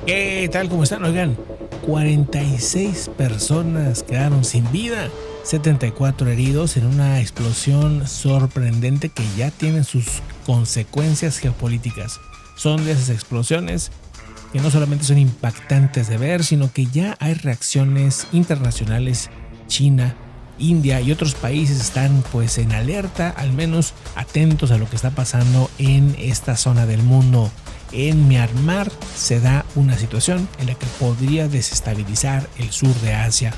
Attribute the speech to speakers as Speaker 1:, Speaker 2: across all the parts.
Speaker 1: ¿Qué tal? ¿Cómo están? Oigan, 46 personas quedaron sin vida, 74 heridos en una explosión sorprendente que ya tiene sus consecuencias geopolíticas. Son de esas explosiones que no solamente son impactantes de ver, sino que ya hay reacciones internacionales. China, India y otros países están pues en alerta, al menos atentos a lo que está pasando en esta zona del mundo. En Myanmar se da una situación en la que podría desestabilizar el sur de Asia.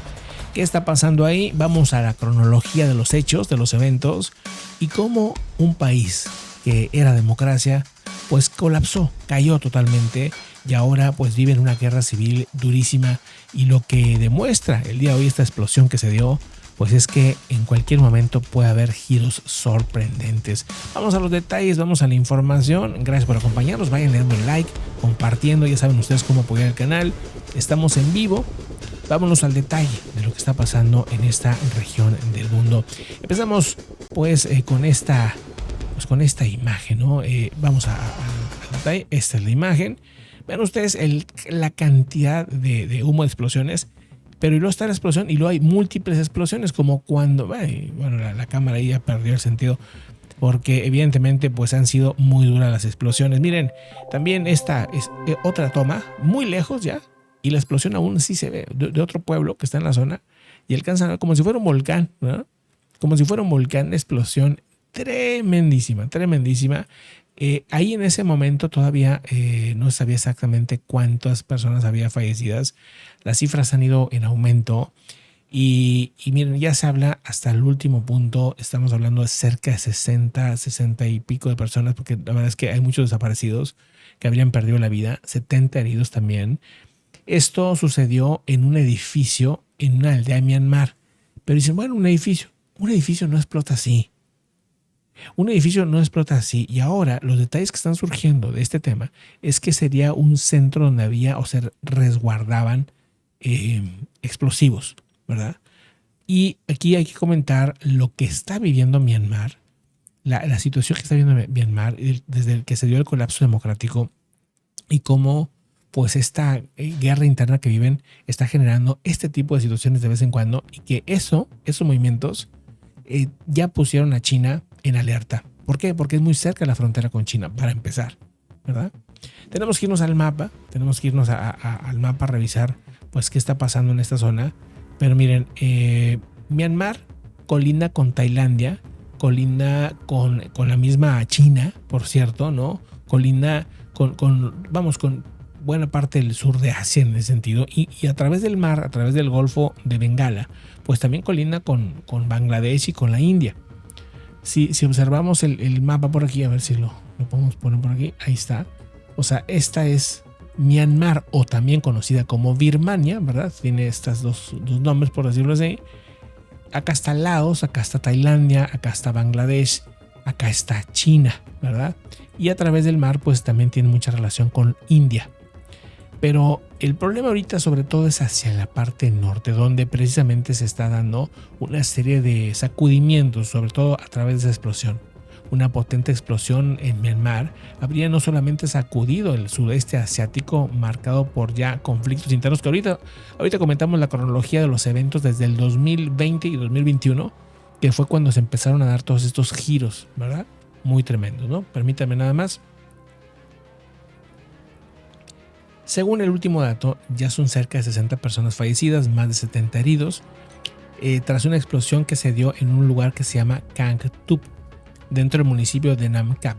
Speaker 1: ¿Qué está pasando ahí? Vamos a la cronología de los hechos, de los eventos y cómo un país que era democracia pues colapsó, cayó totalmente y ahora pues vive en una guerra civil durísima, y lo que demuestra el día de hoy esta explosión que se dio pues es que en cualquier momento puede haber giros sorprendentes. Vamos a los detalles, vamos a la información. Gracias por acompañarnos, vayan dando like, compartiendo, ya saben ustedes cómo apoyar el canal. Estamos en vivo. Vámonos al detalle de lo que está pasando en esta región del mundo. Empezamos pues con esta imagen, ¿no? Vamos al detalle. Esta es la imagen. Vean ustedes la cantidad de humo de explosiones. Pero y luego está la explosión y luego hay múltiples explosiones, como cuando, bueno, la cámara ahí ya perdió el sentido, porque evidentemente pues han sido muy duras las explosiones. Miren, también esta es otra toma, muy lejos ya, y la explosión aún sí se ve, de otro pueblo que está en la zona, y alcanzan a ver como si fuera un volcán, ¿no? Como si fuera un volcán, explosión tremendísima, tremendísima. Ahí en ese momento todavía no sabía exactamente cuántas personas había fallecidas. Las cifras han ido en aumento y miren, ya se habla hasta el último punto. Estamos hablando de cerca de 60 y pico de personas, porque la verdad es que hay muchos desaparecidos que habrían perdido la vida, 70 heridos también. Esto sucedió en un edificio en una aldea de Myanmar. Pero dicen, bueno, un edificio no explota así. Un edificio no explota así, y ahora los detalles que están surgiendo de este tema es que sería un centro donde había o se resguardaban explosivos, ¿verdad? Y aquí hay que comentar lo que está viviendo Myanmar, la situación que está viviendo Myanmar desde el que se dio el colapso democrático, y cómo pues esta guerra interna que viven está generando este tipo de situaciones de vez en cuando, y que esos movimientos ya pusieron a China en alerta. ¿Por qué? Porque es muy cerca de la frontera con China, para empezar, ¿verdad? Tenemos que irnos al mapa, al mapa a revisar pues qué está pasando en esta zona. Pero miren, Myanmar colinda con Tailandia, colinda con la misma China, por cierto, ¿no? Colinda con buena parte del sur de Asia en ese sentido, y a través del mar, a través del Golfo de Bengala, pues también colinda con Bangladesh y con la India. Si observamos el mapa por aquí, a ver si lo podemos poner por aquí, ahí está. O sea, esta es Myanmar, o también conocida como Birmania, ¿verdad? Tiene estos dos nombres, por decirlo así. Acá está Laos, acá está Tailandia, acá está Bangladesh, acá está China, ¿verdad? Y a través del mar, pues también tiene mucha relación con India. Pero el problema ahorita sobre todo es hacia la parte norte, donde precisamente se está dando una serie de sacudimientos, sobre todo a través de esa explosión. Una potente explosión en Myanmar habría no solamente sacudido el sudeste asiático, marcado por ya conflictos internos, que ahorita comentamos la cronología de los eventos desde el 2020 y 2021, que fue cuando se empezaron a dar todos estos giros, ¿verdad? Muy tremendos, ¿no? Permítanme nada más. Según el último dato, ya son cerca de 60 personas fallecidas, más de 70 heridos, tras una explosión que se dio en un lugar que se llama Kangtup, dentro del municipio de Nam Kap.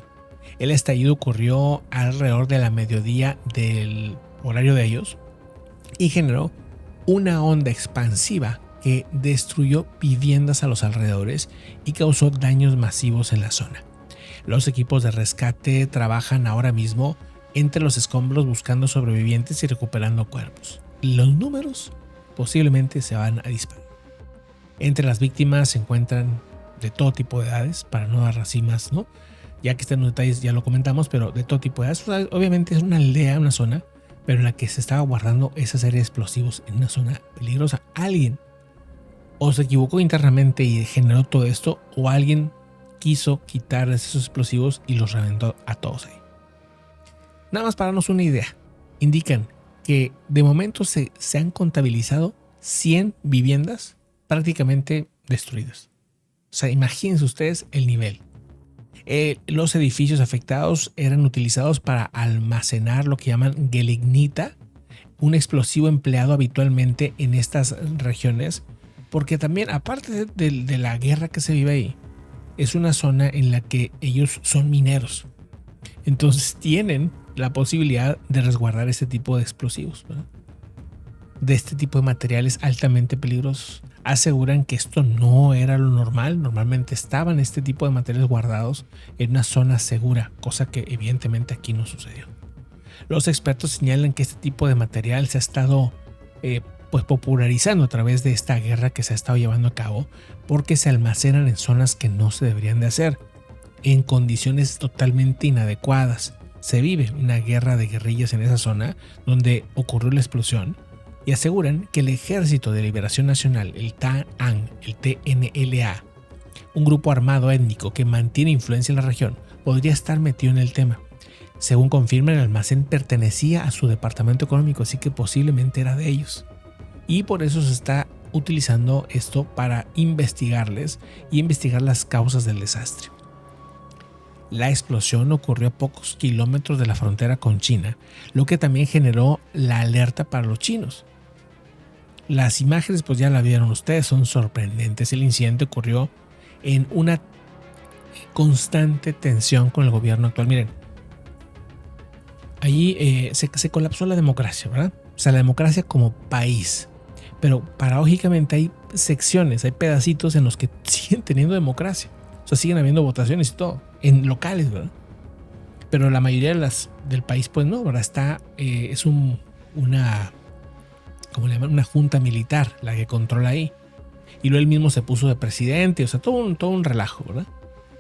Speaker 1: El estallido ocurrió alrededor de la mediodía del horario de ellos y generó una onda expansiva que destruyó viviendas a los alrededores y causó daños masivos en la zona. Los equipos de rescate trabajan ahora mismo entre los escombros buscando sobrevivientes y recuperando cuerpos. Los números posiblemente se van a disparar. Entre las víctimas se encuentran de todo tipo de edades, para no dar así más, ¿no? Ya que están los detalles ya lo comentamos, pero de todo tipo de edades. Obviamente es una aldea, una zona, pero en la que se estaba guardando esa serie de explosivos en una zona peligrosa. Alguien o se equivocó internamente y generó todo esto, o alguien quiso quitar esos explosivos y los reventó a todos ahí. Nada más para darnos una idea, indican que de momento se han contabilizado 100 viviendas prácticamente destruidas. O sea, imagínense ustedes el nivel. Los edificios afectados eran utilizados para almacenar lo que llaman gelignita, un explosivo empleado habitualmente en estas regiones, porque también, aparte de la guerra que se vive ahí, es una zona en la que ellos son mineros. Entonces tienen la posibilidad de resguardar este tipo de explosivos, ¿verdad? De este tipo de materiales altamente peligrosos. Aseguran que esto no era lo normal. Normalmente estaban este tipo de materiales guardados en una zona segura, cosa que evidentemente aquí no sucedió. Los expertos señalan que este tipo de material se ha estado pues popularizando a través de esta guerra que se ha estado llevando a cabo, porque se almacenan en zonas que no se deberían de hacer, en condiciones totalmente inadecuadas. Se vive una guerra de guerrillas en esa zona donde ocurrió la explosión, y aseguran que el Ejército de Liberación Nacional, el TANAN, el TNLA, un grupo armado étnico que mantiene influencia en la región, podría estar metido en el tema. Según confirman, el almacén pertenecía a su departamento económico, así que posiblemente era de ellos. Y por eso se está utilizando esto para investigarles y investigar las causas del desastre. La explosión ocurrió a pocos kilómetros de la frontera con China, lo que también generó la alerta para los chinos. Las imágenes, pues ya la vieron ustedes, son sorprendentes. El incidente ocurrió en una constante tensión con el gobierno actual. Miren, allí se colapsó la democracia, ¿verdad? O sea, la democracia como país. Pero paradójicamente hay secciones, hay pedacitos en los que siguen teniendo democracia. O sea, siguen habiendo votaciones y todo, en locales, ¿verdad? Pero la mayoría del país, pues no, ¿verdad? Es una... ¿cómo le llaman? Una junta militar la que controla ahí. Y luego él mismo se puso de presidente, o sea, todo un relajo, ¿verdad?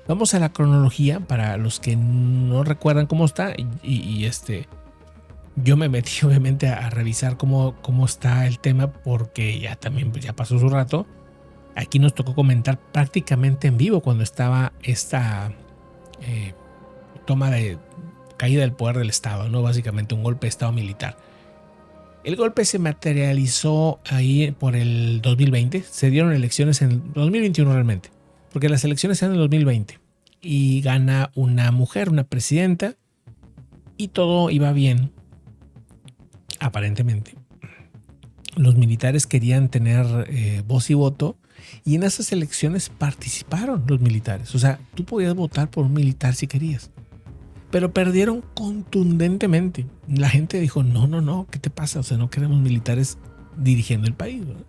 Speaker 1: Vamos a la cronología para los que no recuerdan cómo está. Yo me metí obviamente a revisar cómo está el tema, porque ya también pues, ya pasó su rato. Aquí nos tocó comentar prácticamente en vivo cuando estaba esta toma de caída del poder del Estado, ¿no? Básicamente un golpe de Estado militar. El golpe se materializó ahí por el 2020. Se dieron elecciones en 2021 realmente, porque las elecciones eran en el 2020. Y gana una mujer, una presidenta, y todo iba bien, aparentemente. Los militares querían tener voz y voto, y en esas elecciones participaron los militares. O sea, tú podías votar por un militar si querías. Pero perdieron contundentemente. La gente dijo, no, ¿qué te pasa? O sea, no queremos militares dirigiendo el país, ¿verdad?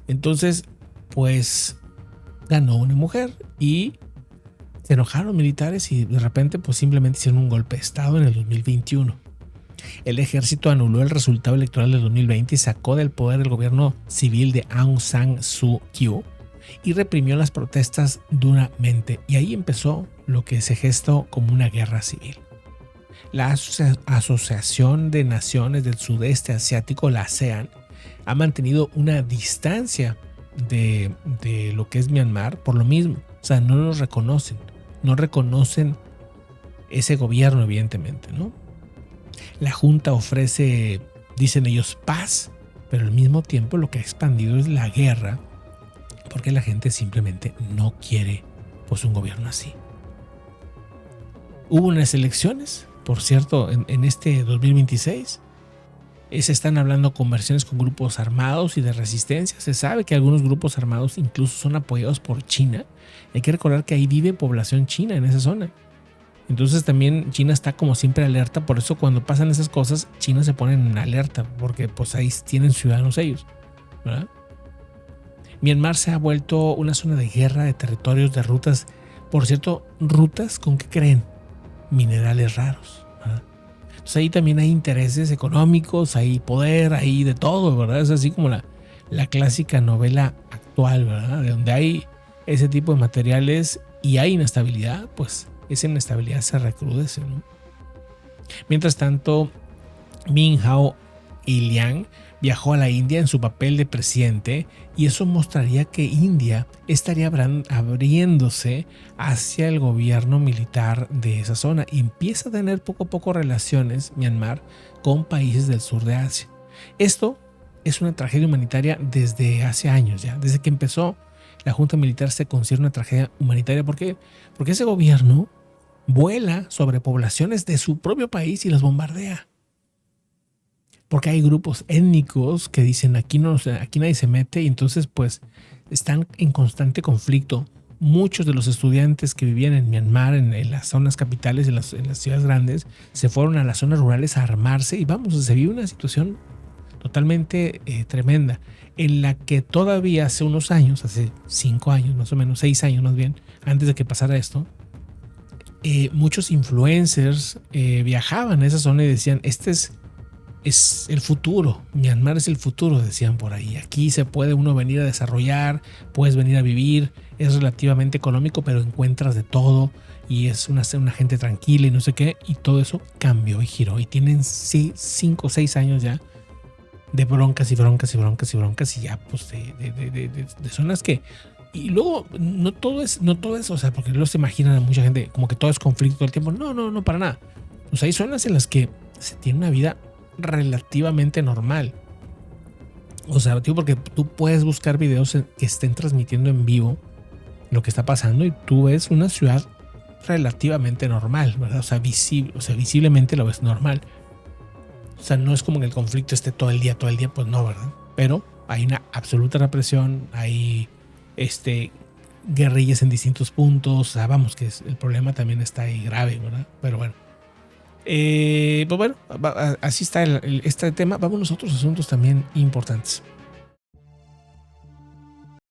Speaker 1: Entonces, pues, ganó una mujer y se enojaron los militares y de repente, pues, simplemente hicieron un golpe de Estado en el 2021. El ejército anuló el resultado electoral del 2020 y sacó del poder el gobierno civil de Aung San Suu Kyi y reprimió las protestas duramente. Y ahí empezó lo que se gestó como una guerra civil. La Asociación de Naciones del Sudeste Asiático, la ASEAN, ha mantenido una distancia de lo que es Myanmar por lo mismo. O sea, no los reconocen. No reconocen ese gobierno, evidentemente, ¿no? La Junta ofrece, dicen ellos, paz, pero al mismo tiempo lo que ha expandido es la guerra, porque la gente simplemente no quiere pues un gobierno así. Hubo unas elecciones, por cierto, en este 2026. Se están hablando conversiones con grupos armados y de resistencia. Se sabe que algunos grupos armados incluso son apoyados por China. Hay que recordar que ahí vive población china en esa zona. Entonces también China está como siempre alerta. Por eso cuando pasan esas cosas, China se pone en alerta, porque pues ahí tienen ciudadanos ellos, ¿verdad? Myanmar se ha vuelto una zona de guerra, de territorios, de rutas. Por cierto, rutas con qué creen, minerales raros, ¿verdad? Entonces ahí también hay intereses económicos, hay poder, hay de todo, ¿verdad? Es así como la clásica novela actual, ¿verdad? De donde hay ese tipo de materiales y hay inestabilidad, pues esa inestabilidad se recrudece, ¿no? Mientras tanto, Min Aung Hlaing, viajó a la India en su papel de presidente y eso mostraría que India estaría abriéndose hacia el gobierno militar de esa zona y empieza a tener poco a poco relaciones, Myanmar, con países del sur de Asia. Esto es una tragedia humanitaria desde hace años ya, desde que empezó la junta militar se considera una tragedia humanitaria. ¿Por qué? Porque ese gobierno vuela sobre poblaciones de su propio país y las bombardea. Porque hay grupos étnicos que dicen aquí nadie se mete y entonces pues están en constante conflicto. Muchos de los estudiantes que vivían en Myanmar, en las zonas capitales, en las ciudades grandes, se fueron a las zonas rurales a armarse y vamos, se vive una situación totalmente tremenda, en la que todavía hace unos años, hace 5 años más o menos, 6 años más bien, antes de que pasara esto, muchos influencers viajaban a esa zona y decían, este es el futuro, Myanmar es el futuro, decían por ahí, aquí se puede uno venir a desarrollar, puedes venir a vivir, es relativamente económico, pero encuentras de todo y es una gente tranquila y no sé qué, y todo eso cambió y giró y tienen 5 o 6 años ya de broncas y broncas y broncas y broncas y ya pues de zonas que y luego no todo es, o sea, porque luego se imaginan a mucha gente como que todo es conflicto todo el tiempo. No, para nada. O sea, hay zonas en las que se tiene una vida relativamente normal. O sea, tío, porque tú puedes buscar videos que estén transmitiendo en vivo lo que está pasando y tú ves una ciudad relativamente normal, ¿verdad? O sea, visiblemente lo ves normal. O sea, no es como que el conflicto esté todo el día, pues no, ¿verdad? Pero hay una absoluta represión, hay guerrillas en distintos puntos, o sea, vamos, que el problema también está ahí grave, ¿verdad? Pero bueno. Pues bueno, así está este tema. Vamos a otros asuntos también importantes.